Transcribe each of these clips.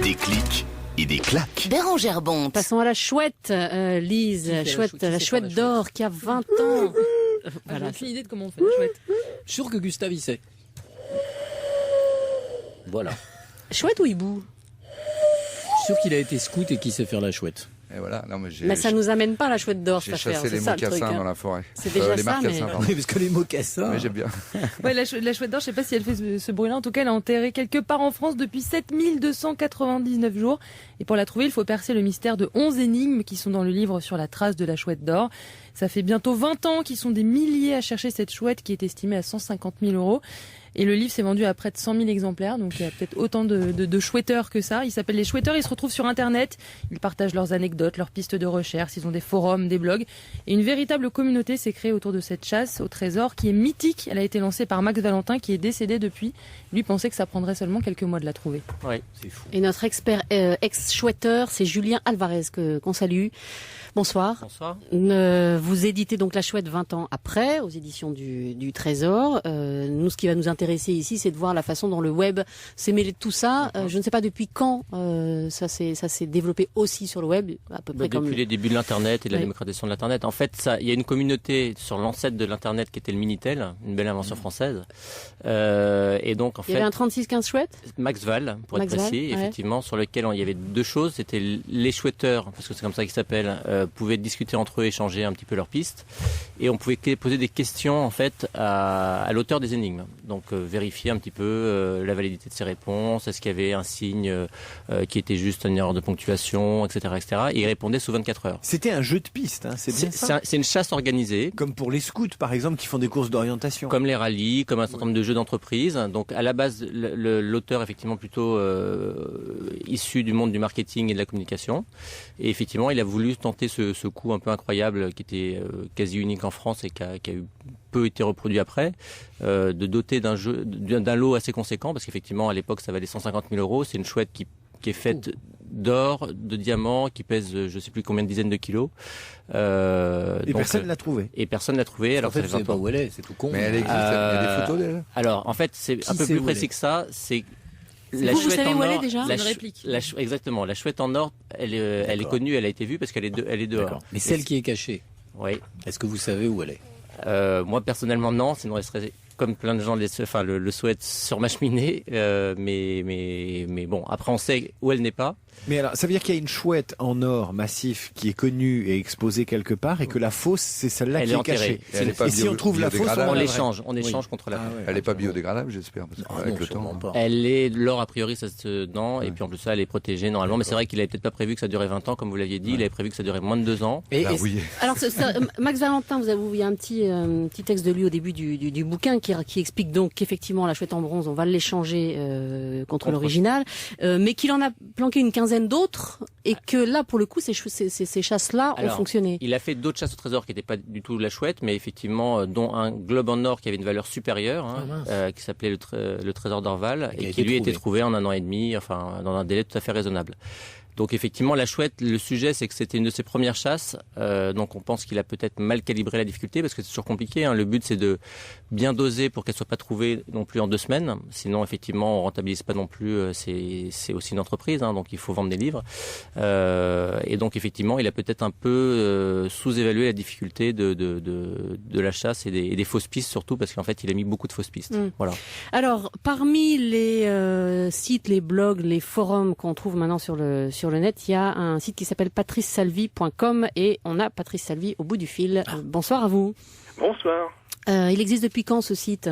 Des clics et des claques. Bérangère Bonte. Passons à la chouette, Lise, la chouette d'or qui a 20 ans. Voilà. J'ai aucune idée de comment on fait la chouette. Je suis sûr que Gustave y sait. Voilà. Chouette ou hibou? Je suis sûr qu'il a été scout et qu'il sait faire la chouette. Et voilà. Non, mais ça nous amène pas à la chouette d'or, cette j'ai affaire. chassé les mocassins dans la forêt. C'est déjà les ça, mais... pardon. Oui, parce que les mocassins... Oui, j'aime bien. Ouais, la chouette d'or, je sais pas si elle fait ce bruit-là. En tout cas, elle est enterrée quelque part en France depuis 7299 jours. Et pour la trouver, il faut percer le mystère de 11 énigmes qui sont dans le livre sur la trace de la chouette d'or. Ça fait bientôt 20 ans qu'ils sont des milliers à chercher cette chouette qui est estimée à 150 000 €. Et le livre s'est vendu à près de 100 000 exemplaires, donc il y a peut-être autant de chouetteurs que ça. Ils s'appellent les chouetteurs, ils se retrouvent sur Internet, ils partagent leurs anecdotes, leurs pistes de recherche, ils ont des forums, des blogs. Et une véritable communauté s'est créée autour de cette chasse au trésor qui est mythique. Elle a été lancée par Max Valentin qui est décédé depuis. Lui pensait que ça prendrait seulement quelques mois de la trouver. Oui, c'est fou. Et notre expert ex-chouetteur, c'est Julien Alvarez qu'on salue. Bonsoir. Bonsoir. Vous éditez donc La Chouette 20 ans après, aux éditions du Trésor. Nous, ce qui va nous intéresser ici, c'est de voir la façon dont le web s'est mêlé de tout ça. Je ne sais pas depuis quand ça s'est développé aussi sur le web, à peu près depuis les débuts de l'Internet et de la démocratisation de l'Internet. En fait, il y a une communauté sur l'ancêtre de l'Internet qui était le Minitel, une belle invention française. Et donc, en fait, il y avait un 3615 chouette. Max Val, pour être précis, effectivement, sur lequel il y avait deux choses. C'était les chouetteurs, parce que c'est comme ça qu'ils s'appellent, pouvaient discuter entre eux, échanger un petit peu leurs pistes, et on pouvait poser des questions en fait à l'auteur des énigmes. Donc vérifier un petit peu la validité de ses réponses, est-ce qu'il y avait un signe qui était juste une erreur de ponctuation, etc., etc. Et il répondait sous 24 heures. C'était un jeu de piste, hein, c'est une chasse organisée. Comme pour les scouts, par exemple, qui font des courses d'orientation. Comme les rallyes, comme un certain nombre de jeux d'entreprise. Donc à la base, l'auteur effectivement plutôt issu du monde du marketing et de la communication. Et effectivement, il a voulu tenter ce coup un peu incroyable qui était quasi unique en France et qui a eu peu été reproduit après, de doter d'un lot assez conséquent, parce qu'effectivement à l'époque ça valait 150 000 €. C'est une chouette qui est faite d'or, de diamants, qui pèse je ne sais plus combien de dizaines de kilos. Et personne ne l'a trouvée. Et personne ne l'a trouvée. Alors en fait, vous savez pas où elle est, c'est tout con. Mais elle existe, il y a des photos d'elle. Alors en fait, c'est un peu plus précis que ça. C'est vous savez où elle est déjà? Une réplique. Exactement. La chouette en or, elle est connue, elle a été vue parce qu'elle est dehors. Mais celle qui est cachée. Oui. Est-ce que vous savez où elle est? Moi personnellement non, sinon elle serait, comme plein de gens le souhaitent, sur ma cheminée. Mais bon, après on sait où elle n'est pas. Mais alors, ça veut dire qu'il y a une chouette en or massif qui est connue et exposée quelque part, et que la fausse, c'est celle-là qui est cachée. Et si on trouve la fausse, on l'échange contre la fausse. Elle n'est pas biodégradable, j'espère, avec le temps. Elle est, l'or a priori, ça se dent, et puis en plus ça, elle est protégée normalement. Mais c'est vrai qu'il avait peut-être pas prévu que ça durait 20 ans, comme vous l'aviez dit. Il avait prévu que ça durait moins de 2 ans. Alors, Max Valentin, il y a un petit texte de lui au début du bouquin qui explique donc qu'effectivement la chouette en bronze, on va l'échanger contre l'original, mais qu'il en a planqué une quinzaine d'autres, et que là pour le coup ces chasses-là ont fonctionné. Il a fait d'autres chasses au trésor qui n'étaient pas du tout la chouette, mais effectivement dont un globe en or qui avait une valeur supérieure, qui s'appelait le trésor d'Orval, et qui lui a été trouvé en 1 an et demi, enfin dans un délai tout à fait raisonnable. Donc effectivement, la chouette, le sujet, c'est que c'était une de ses premières chasses. Donc on pense qu'il a peut-être mal calibré la difficulté, parce que c'est toujours compliqué. Hein. Le but, c'est de bien doser pour qu'elle soit pas trouvée non plus en 2 semaines. Sinon, effectivement, on rentabilise pas non plus. C'est aussi une entreprise, hein, donc il faut vendre des livres. Et donc effectivement, il a peut-être un peu sous-évalué la difficulté de la chasse et des fausses pistes, surtout parce qu'en fait, il a mis beaucoup de fausses pistes. Voilà. Alors, parmi les sites, les blogs, les forums qu'on trouve maintenant sur le net, il y a un site qui s'appelle patricesalvi.com, et on a Patrice Salvi au bout du fil. Bonsoir à vous. Bonsoir. Il existe depuis quand ce site?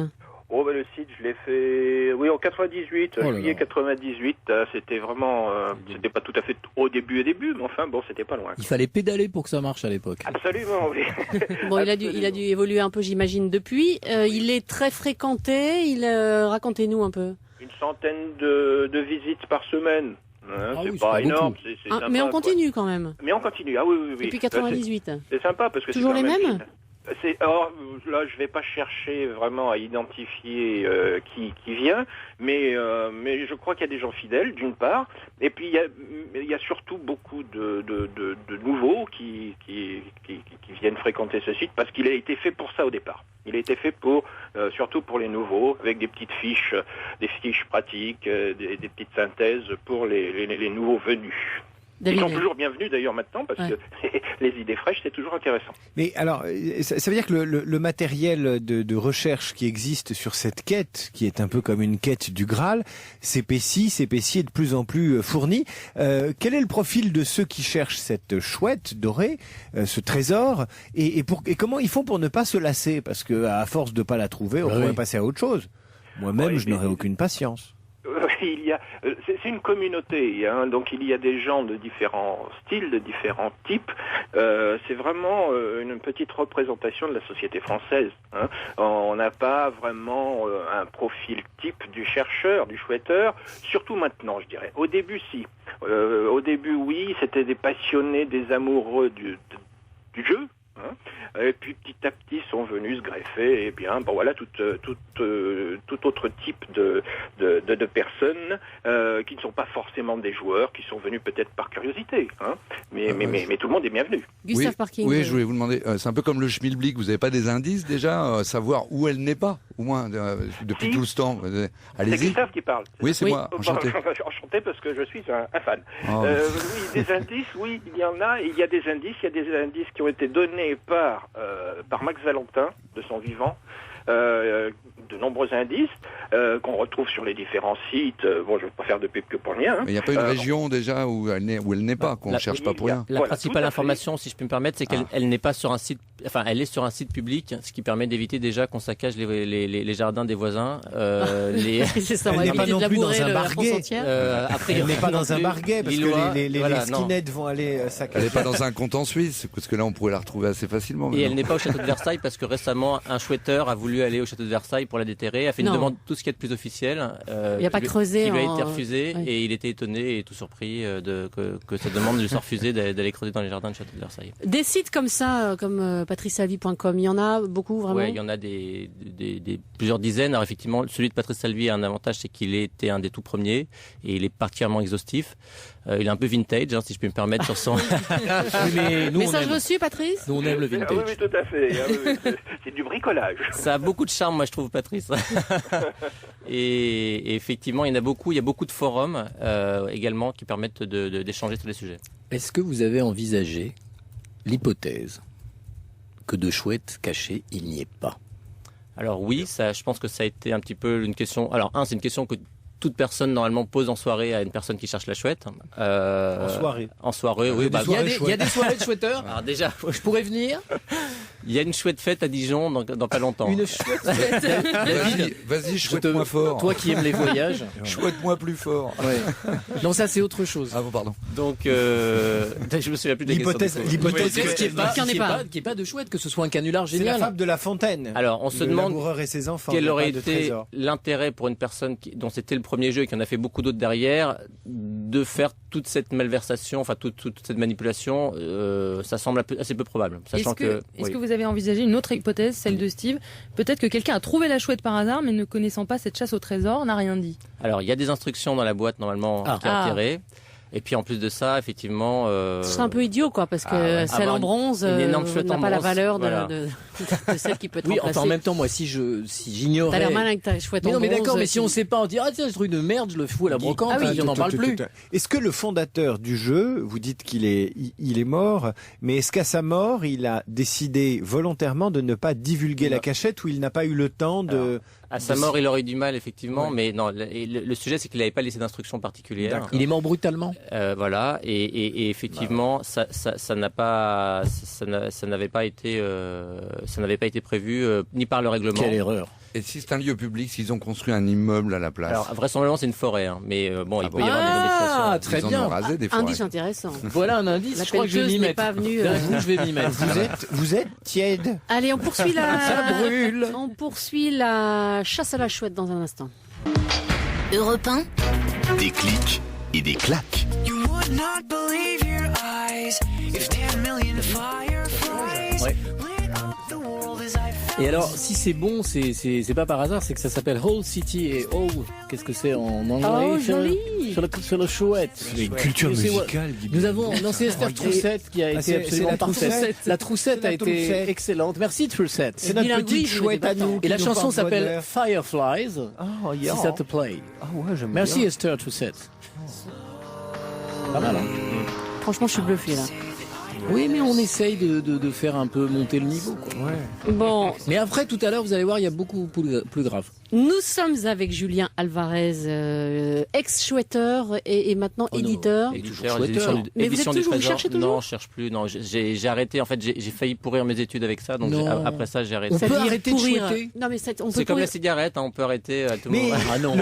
Le site, je l'ai fait, en 98, juillet 98. C'était vraiment, c'était pas tout à fait au début, mais enfin bon, c'était pas loin. Il fallait pédaler pour que ça marche à l'époque. Absolument, oui. Bon, il a dû évoluer un peu, j'imagine, depuis. Il est très fréquenté. Racontez-nous un peu. Une centaine de visites par semaine. C'est pas énorme, c'est sympa. Mais on continue quand même. Mais on continue, oui. Depuis 98. C'est sympa parce que toujours les mêmes. Alors, là, je vais pas chercher vraiment à identifier qui vient, mais je crois qu'il y a des gens fidèles, d'une part, et puis il y a surtout beaucoup de nouveaux qui viennent fréquenter ce site parce qu'il a été fait pour ça au départ. Il a été fait surtout pour les nouveaux, avec des petites fiches, des fiches pratiques, des petites synthèses pour les nouveaux venus. Ils sont toujours bienvenus d'ailleurs maintenant parce que les idées fraîches, c'est toujours intéressant. Mais alors, ça veut dire que le matériel de recherche qui existe sur cette quête, qui est un peu comme une quête du Graal, s'épaissit et de plus en plus fourni. Quel est le profil de ceux qui cherchent cette chouette dorée, ce trésor, et comment ils font pour ne pas se lasser? Parce que à force de pas la trouver, on pourrait passer à autre chose. Moi-même, je n'aurais aucune patience. C'est une communauté, hein, donc il y a des gens de différents styles, de différents types. C'est vraiment une petite représentation de la société française. Hein. On n'a pas vraiment un profil type du chercheur, du chouetteur, surtout maintenant, je dirais. Au début, si. Au début, oui, c'était des passionnés, des amoureux du jeu. Hein. Et puis petit à petit sont venus se greffer, et bien bon voilà tout autre type de personnes qui ne sont pas forcément des joueurs, qui sont venus peut-être par curiosité, hein. Mais tout le monde est bienvenu. Gustave Parking. Oui, je voulais vous demander, c'est un peu comme le schmilblick, vous n'avez pas des indices déjà, savoir où elle n'est pas, au moins depuis tout ce temps. Allez-y. C'est Gustave qui parle. Oui, c'est moi. Enchanté. Enchanté parce que je suis un fan. Oui, des indices, oui, il y en a. Il y a des indices qui ont été donnés par Max Valentin de son vivant, de nombreux indices qu'on retrouve sur les différents sites. Bon, je ne vais pas faire de pub que pour rien. Hein. Mais il n'y a pas une région déjà où elle n'est pas, qu'on ne cherche pas pour rien. La principale information, si je peux me permettre, c'est qu'elle n'est pas sur un site, enfin, elle est sur un site public, ce qui permet d'éviter déjà qu'on saccage les jardins des voisins. C'est ça, elle n'est pas non plus dans un barguet. Elle n'est pas dans un barguet parce que les skinheads vont aller saccager. Elle n'est pas dans un compte en Suisse, parce que là on pourrait la retrouver assez facilement. Et elle n'est pas au château de Versailles parce que récemment un chouetteur a voulu aller au château de Versailles pour la déterrer, a fait une demande tout ce qu'il y a de plus officiel. Il n'y a pas creusé. Qui lui a été refusé et il était étonné et tout surpris que cette demande lui soit refusée d'aller creuser dans les jardins du château de Versailles. Des sites comme ça, comme patricesalvi.com, il y en a beaucoup vraiment. Oui, il y en a plusieurs dizaines. Alors effectivement, celui de Patrice Salvi a un avantage, c'est qu'il était un des tout premiers et il est particulièrement exhaustif. Il est un peu vintage, hein, si je peux me permettre, sur son... Message reçu, Patrice? Nous, on aime le vintage. Oui, tout à fait. C'est du bricolage. Ça a beaucoup de charme, moi, je trouve, Patrice. et effectivement, il y a beaucoup de forums également qui permettent d'échanger sur les sujets. Est-ce que vous avez envisagé l'hypothèse que de chouettes cachées, il n'y ait pas? Alors oui, je pense que ça a été un petit peu une question... Alors c'est une question que toute personne normalement pose en soirée à une personne qui cherche la chouette. En soirée, oui. Il y a des soirées de chouetteurs. Alors déjà, je pourrais venir. Il y a une chouette fête à Dijon dans pas longtemps. Une chouette fête. Vas-y, chouette-moi fort. Toi qui aimes les voyages. Chouette-moi plus fort. Ouais. Non, ça c'est autre chose. Ah bon, pardon. Donc, je me souviens plus des l'hypothèse qui est pas de chouette, que ce soit un canular génial. C'est la fable de La Fontaine. Alors, on se demande et ses enfants, quel aurait été l'intérêt pour une personne dont c'était le premier jeu et qui en a fait beaucoup d'autres derrière, de faire toute cette malversation, enfin toute cette manipulation. Ça semble assez peu probable. Est-ce que vous avez envisagé une autre hypothèse, celle de Steve? Peut-être que quelqu'un a trouvé la chouette par hasard, mais ne connaissant pas cette chasse au trésor, n'a rien dit. Alors, il y a des instructions dans la boîte, normalement, qui est enterrée. Et puis, en plus de ça, effectivement... C'est un peu idiot, quoi, parce que celle en bronze n'a pas la valeur de celle qui peut être remplacée. Enfin, en même temps, moi, si j'ignorais... T'as l'air malin que ta chouette en bronze. Mais d'accord, mais si on sait pas, on dit, tiens, ce truc de merde, je le fous à la brocante, on n'en parle plus. Est-ce que le fondateur du jeu, vous dites qu'il est mort, mais est-ce qu'à sa mort, il a décidé volontairement de ne pas divulguer la cachette, ou il n'a pas eu le temps de... À sa mort, il aurait eu du mal, effectivement, mais non, le sujet, c'est qu'il n'avait pas laissé d'instructions particulières. Il est mort brutalement. Voilà, et effectivement, ça n'avait pas été prévu ni par le règlement. Quelle erreur. Et si c'est un lieu public, s'ils ont construit un immeuble à la place? Alors, vraisemblablement, c'est une forêt, hein, mais bon, il peut y avoir des modifications. Ah, très bien. Rasé des forêts. Indice intéressant. Voilà un indice, La je crois que je vais m'y mettre. Pas venue, je vais m'y mettre. Vous êtes tiède. Allez, on poursuit Ça brûle. On poursuit la chasse à la chouette dans un instant. Europe 1. Des clics et des claques. You would not believe your eyes if 10 million fireflies lit up the Et alors, si c'est bon, c'est pas par hasard, c'est que ça s'appelle Whole City et Oh, qu'est-ce que c'est en anglais? Oh, joli. Sur le chouette. C'est une culture musicale. Nous avons, non, c'est Esther Troussette qui a été absolument la parfaite. Troussette. La Troussette a été excellente. Merci Troussette. C'est notre petite chouette à nous. Et la chanson s'appelle Fireflies. Oh, yeah. Si ça te plaît. Ah ouais, j'aime Merci bien. Esther Troussette. Pas mal, hein. Franchement, je suis bluffé là. Oui, mais on essaye de faire un peu monter le niveau, quoi. Ouais. Bon, Mais après, tout à l'heure, vous allez voir, il y a beaucoup plus grave. nous sommes avec Julien Alvarez, ex-chouetteur et maintenant Oh non. éditeur. Éditeur, Chouetteur. édition du- Mais vous édition êtes du toujours- vous Trésor. cherchez toujours Non, je cherche plus. Non, j'ai arrêté. En fait, j'ai failli pourrir mes études avec ça. Donc Non. après ça, j'ai arrêté. On peut C'est-à-dire arrêter de pourrir. chouetter. Non, mais on peut C'est comme pourrir. la cigarette. Hein, on peut arrêter à tout Mais- moment. Ah non.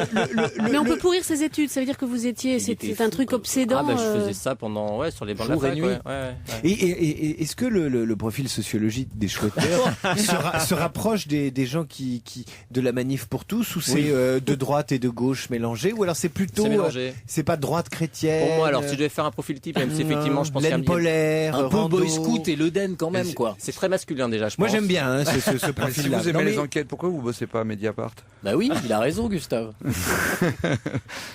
Mais on peut pourrir ses études. Ça veut dire que vous étiez. C'est un truc obsédant. Ah bah je faisais ça pendant sur les bancs de la Jour et fac. nuit. Ouais. Et est-ce que le profil sociologique des chouetteurs se rapproche des gens qui de la manif pour tous, ou c'est de droite et de gauche mélangés, ou alors c'est plutôt C'est mélangé. c'est pas de droite chrétienne? Pour moi, alors si je devais faire un profil type, même si effectivement, je pense qu'il y a laine polaire, Un peu rando. boy scout et l'Eden quand même, quoi. c'est très masculin déjà. Je Moi pense. j'aime bien hein, ce Mais si profil-là. vous aimez Non, mais les enquêtes, pourquoi vous bossez pas à Mediapart? Bah oui, il a raison, Gustave.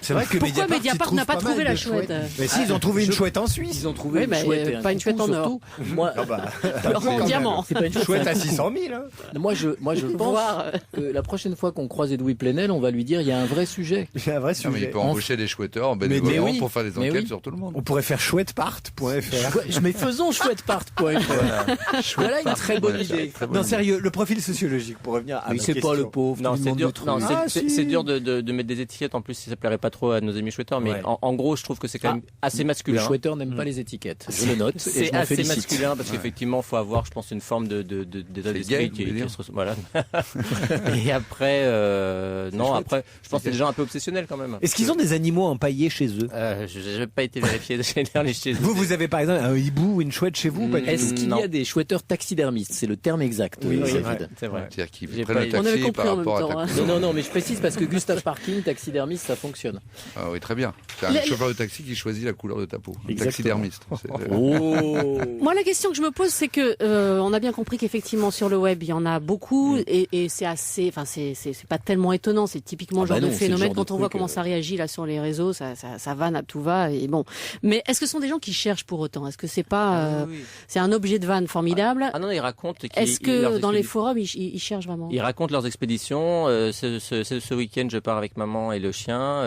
c'est vrai que Pourquoi Mediapart n'a pas trouve trouvé mal la de chouette Mais si, ils ont trouvé une chouette en Suisse. Ils ont trouvé Oui, une mais, chouette, et un pas une chouette en coucou, or. surtout. Moi, Ah bah, Alors, en diamant. c'est pas une chouette, chouette c'est un à coucou. 600 000. Hein. Moi, je pense Voir. que la prochaine fois qu'on croise Edoui Plenel, on va lui dire il y a un vrai sujet. C'est un vrai Non, mais il sujet. peut embaucher des chouetteurs en bénévolement oui, pour faire des mais enquêtes oui. sur tout le monde. On pourrait faire chouettepart.fr. Mais faisons chouettepart.fr. Voilà une très bonne idée. Non, sérieux, le profil sociologique, pour revenir à Mais ma c'est question. pas le pauvre. Non, qui c'est demande dur. des trucs. Non, Ah, c'est si. dur de mettre des étiquettes. En plus, si ça plairait pas trop à nos amis chouetteurs, mais Ouais. en gros, je trouve que c'est quand même assez Le masculin. chouetteur n'aime pas les étiquettes. Je le note et C'est je m'en assez félicite. masculin parce qu'effectivement, faut avoir, je pense, une forme d'état C'est d'esprit gay, qui vous voulez dire se voilà. Et après, non, après, je pense que c'est des gens un peu obsessionnels quand même. Est-ce qu'ils ont des animaux empaillés chez eux? Je n'ai pas été vérifié chez Vous avez par exemple un hibou ou une chouette chez vous ou pas du Est-ce tout qu'il y Non. a des chouetteurs taxidermistes? C'est le terme exact. Oui, David. c'est vrai. C'est vrai. C'est-à-dire qu'ils J'ai prennent pas- le On avait taxi compris par en même rapport temps, à hein. ta Non, mais je précise parce que Gustave Parking, taxidermiste, ça fonctionne. Ah oui, très bien. C'est un Le- chauffeur de taxi qui choisit la couleur de ta peau. Un Exactement. taxidermiste. Oh. Moi, la question que je me pose, c'est que on a bien compris qu'effectivement sur le web, il y en a beaucoup et c'est assez, enfin c'est pas tellement étonnant. C'est typiquement le Ah bah genre non, de c'est le phénomène genre de quand on voit truc, comment ça réagit là sur les réseaux, ça vanne à tout va et bon. Mais est-ce que ce sont des gens qui cherchent pour autant? Est-ce que c'est pas, c'est un objet de vanne formidable? Ah non, ils racontent. Est-ce que dans les forums, ils cherchent vraiment? Ils racontent leurs expéditions. Ce week-end, je pars avec maman et le chien.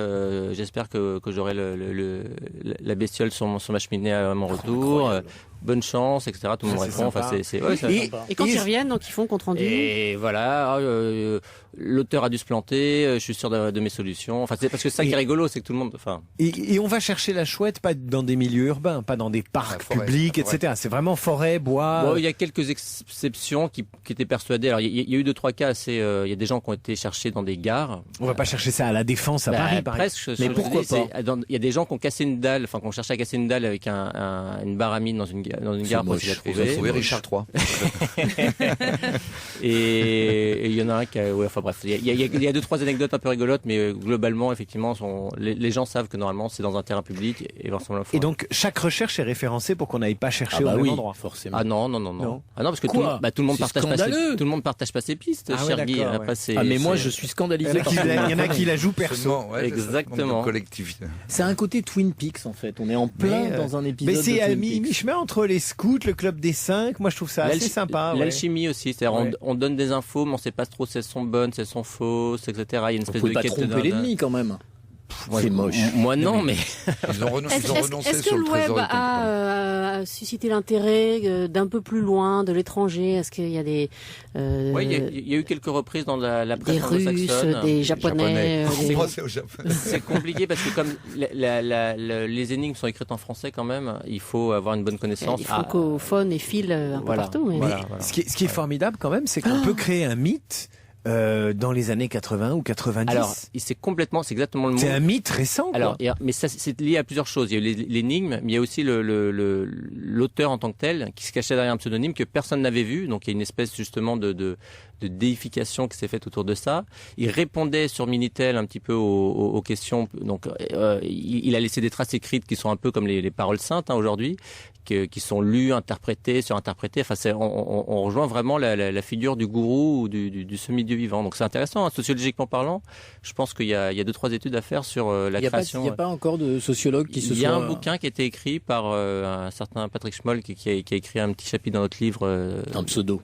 J'espère que j'aurai la bestiole sur ma cheminée à mon retour. Bonne chance, etc. Tout le monde Ça, c'est répond. Enfin, sympa. c'est ouais, Et quand ils reviennent, donc ils font compte rendu. Et voilà, l'auteur a dû se planter. Je suis sûr de mes solutions. Enfin, c'est parce que c'est ça qui est rigolo, c'est que tout le monde. Enfin, Et on va chercher la chouette pas dans des milieux urbains, pas dans des parcs forêt, publics, la forêt. etc. C'est vraiment forêt, bois. bon, il y a quelques exceptions qui étaient persuadées. Alors, il y a eu 2-3 cas assez. Il y a des gens qui ont été cherchés dans des gares. On va pas chercher ça à la Défense à Bah, Paris, par exemple. presque. Mais je pourquoi dis, il y a des gens qui ont cassé une dalle, enfin, qui ont cherché à casser une dalle avec une baramine dans une gare pour essayer de la Ils ont trouver. trouvé Richard III. Et il y en a un qui a, ouais, enfin bref, il y a 2-3 anecdotes un peu rigolotes, mais globalement, effectivement, les gens savent que normalement c'est dans un terrain public et forcément. Et donc chaque recherche est référencée pour qu'on n'aille pas chercher Ah bah au même oui, endroit. forcément. Ah non. Non. Ah non, parce que Quoi tout le monde C'est partage pas scandaleux. tout le monde partage pas ses pistes, Ah ouais, cher Guy. d'accord, Après, ouais. c'est. Ah mais moi c'est- je suis Il y scandalisé en a par qui, ça. il y en a qui la jouent perso. Seulement, ouais, Exactement. le collectif. C'est un côté Twin Peaks en fait. On est en plein Mais, dans un épisode Mais c'est de à Twin Peaks. mi-chemin entre les scouts, le club des 5. Moi je trouve ça assez sympa. Ouais. L'alchimie aussi, c'est-à-dire Ouais. on donne des infos, mais on sait pas trop si elles sont bonnes, si elles sont fausses, etc. Il y a une Vous espèce pouvez de pas quête tromper l'ennemi quand même. C'est moche. Moi non, mais Ils ont renoncé Est-ce que sur le le web trésor. a suscité l'intérêt d'un peu plus loin, de l'étranger? Est-ce qu'il y a des ouais, il y a eu quelques reprises dans la presse des Russes, anglo-saxonne. des Japonais, des- Moi, c'est au Japon. C'est compliqué parce que comme les énigmes sont écrites en français quand même, il faut avoir une bonne connaissance. des francophones et fils un peu Voilà. partout. Mais... Voilà. Ce qui est formidable quand même, c'est qu'on peut créer un mythe dans les années 80 ou 90. Alors, c'est exactement le mot. C'est un mythe récent. Quoi. Alors, mais ça, c'est lié à plusieurs choses. Il y a eu l'énigme, mais il y a aussi l'auteur en tant que tel qui se cachait derrière un pseudonyme que personne n'avait vu. Donc, il y a une espèce justement de déification qui s'est faite autour de ça. Il répondait sur Minitel un petit peu aux questions. Donc, il a laissé des traces écrites qui sont un peu comme les paroles saintes aujourd'hui, qui sont lues, interprétées, surinterprétées. Enfin, on rejoint vraiment la figure du gourou ou du semi-dieu vivant. Donc, c'est intéressant, hein, sociologiquement parlant. Je pense qu'il y a 2-3 études à faire sur la création. Il n'y a pas encore de sociologue qui se soit... Il y a un bouquin qui a été écrit par un certain Patrick Schmoll qui a écrit un petit chapitre dans notre livre. Un pseudo.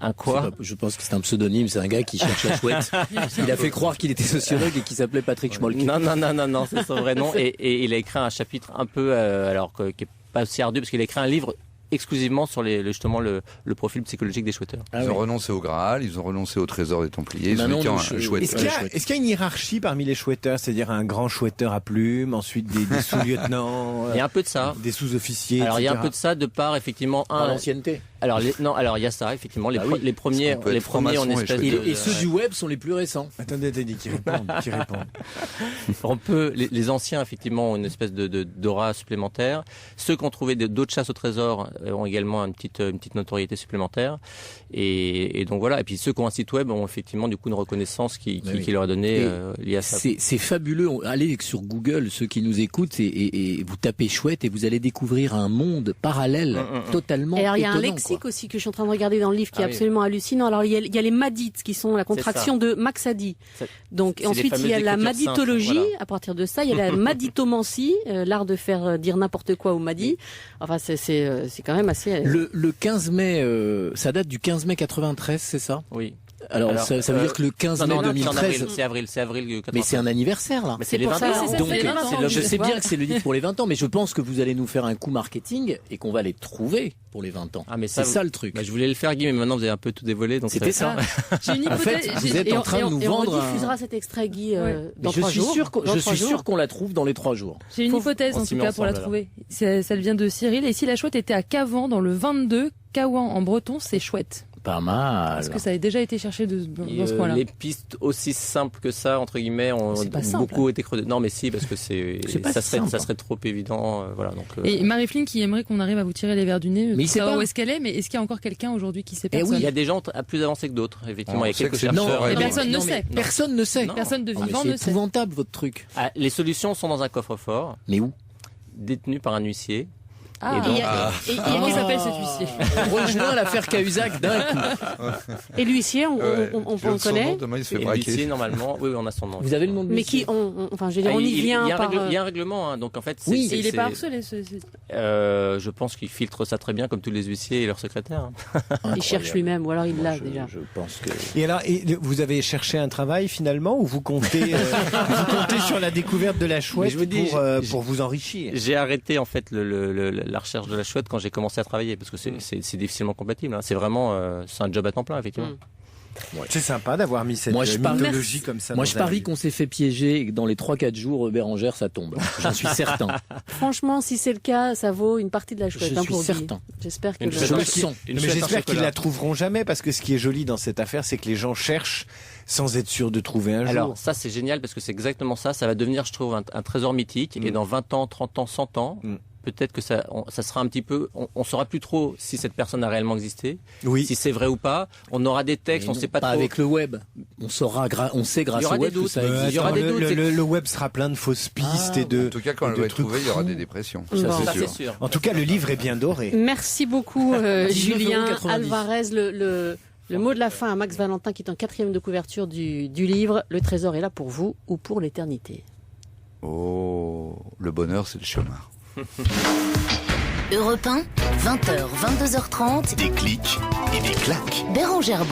Un quoi? Je pense que c'est un pseudonyme, c'est un gars qui cherche la chouette. Il a fait croire qu'il était sociologue et qu'il s'appelait Patrick Schmoll. Non, c'est son vrai nom. Et il a écrit un chapitre un peu, qui est pas aussi ardu, parce qu'il a écrit un livre exclusivement sur justement le profil psychologique des chouetteurs. Ils ont renoncé au Graal, ils ont renoncé au trésor des Templiers, ils ont été un chouette. Est-ce qu'il y a une hiérarchie parmi les chouetteurs, c'est-à-dire un grand chouetteur à plumes, ensuite des sous-lieutenants, il y a un peu de ça, des sous-officiers, alors etc. il y a un peu de ça de part effectivement l'ancienneté. Alors il y a ça effectivement les premiers en espèce et ceux du web sont les plus récents. Attendez, qui répondent. On peut les anciens effectivement ont une espèce d'aura supplémentaire. Ceux qui ont trouvé d'autres chasses au trésor ont également une petite notoriété supplémentaire. Et donc voilà. Et puis ceux qui ont un site web ont effectivement du coup une reconnaissance qui leur est donnée liée à ça. C'est fabuleux. Allez sur Google, ceux qui nous écoutent, et vous tapez chouette et vous allez découvrir un monde parallèle totalement étonnant. Il y a un lexique aussi que je suis en train de regarder dans le livre qui est absolument hallucinant. Alors il y a les madites qui sont la contraction de Maxadi. Donc ensuite il y a la maditologie. Voilà. À partir de ça, il y a la maditomancie, l'art de faire dire n'importe quoi au madi. Enfin c'est quand même assez. Le 15 mai, ça date du 15 mai 93, c'est ça? Oui. Alors ça veut dire que le 15 mai 2013, c'est avril 93. Mais c'est un anniversaire là. Mais c'est les 20 ans. Donc je sais bien que c'est le livre pour les 20 ans, mais je pense que vous allez nous faire un coup marketing et qu'on va les trouver pour les 20 ans. Ah mais c'est ça le truc. Bah, je voulais le faire Guy, mais maintenant vous avez un peu tout dévoilé. Donc c'était ça. J'ai une hypothèse. En fait, vous êtes en train de nous vendre. On diffusera cet extrait Guy dans 3 jours. Je suis sûr sûr qu'on la trouve dans les 3 jours. J'ai une hypothèse en tout cas pour la trouver. Celle vient de Cyril. Et si la chouette était à Cavan dans le 22, Cawan en breton, c'est chouette. Pas mal. Est-ce que ça a déjà été cherché dans ce coin-là? Les pistes aussi simples que ça, entre guillemets, ont beaucoup été creusées. Non, mais si, parce que ça serait trop évident. Voilà, donc, Et Marie-Flynn qui aimerait qu'on arrive à vous tirer les verres du nez, mais savoir où est-ce qu'elle est, mais est-ce qu'il y a encore quelqu'un aujourd'hui qui sait personne? Il y a des gens plus avancés que d'autres, effectivement. Il y a quelques chercheurs. Et personne ne sait. Personne ne sait. Personne de vivant ne sait. C'est épouvantable votre truc. Les solutions sont dans un coffre-fort. Mais où? Détenu par un huissier. Et qui s'appelle cet huissier? Rejoins l'affaire Cahuzac d'un coup. Et l'huissier, on connaît. Demain, il se fait et l'huissier, normalement, oui, on a son nom. Vous avez le nom de l'huissier? Mais enfin, je veux dire, on y vient par. Il y a un règlement, hein, donc en fait. Oui, il est pas harcelé. Je pense qu'il filtre ça très bien, comme tous les huissiers et leurs secrétaires. Il cherche lui-même, ou alors il l'a déjà. Je pense que. Et alors, vous avez cherché un travail finalement, ou vous comptez sur la découverte de la chouette pour vous enrichir? J'ai arrêté en fait la recherche de la chouette quand j'ai commencé à travailler, parce que c'est difficilement compatible. Hein. C'est vraiment c'est un job à temps plein, effectivement. Ouais. C'est sympa d'avoir mis cette mythologie comme ça. Moi, je parie qu'on s'est fait piéger et que dans les 3-4 jours, Bérangère, ça tombe. J'en suis certain. Franchement, si c'est le cas, ça vaut une partie de la chouette. Je suis certain. J'espère que j'espère qu'ils la trouveront jamais, parce que ce qui est joli dans cette affaire, c'est que les gens cherchent sans être sûrs de trouver un jour. Alors ça, c'est génial, parce que c'est exactement ça. Ça va devenir, je trouve, un trésor mythique. Et dans 20 ans, 30 ans, 100 ans... Peut-être que ça sera un petit peu, on saura plus trop si cette personne a réellement existé, si c'est vrai ou pas. On aura des textes, on sait pas trop. Avec le web, on sait grâce au web que ça existe. Il y aura des doutes. Le web sera plein de fausses pistes et de. En tout cas, quand elle va être trouvée, il y aura des dépressions. Ça, c'est sûr. En tout cas, le livre est bien doré. Merci beaucoup, Julien Alvarez. Le mot de la fin à Max Valentin, qui est en 4e de couverture du livre. Le trésor est là pour vous ou pour l'éternité. Oh, le bonheur, c'est le chemin. Europe 1, 20h, 22h30. Des clics et des claques. Bérangère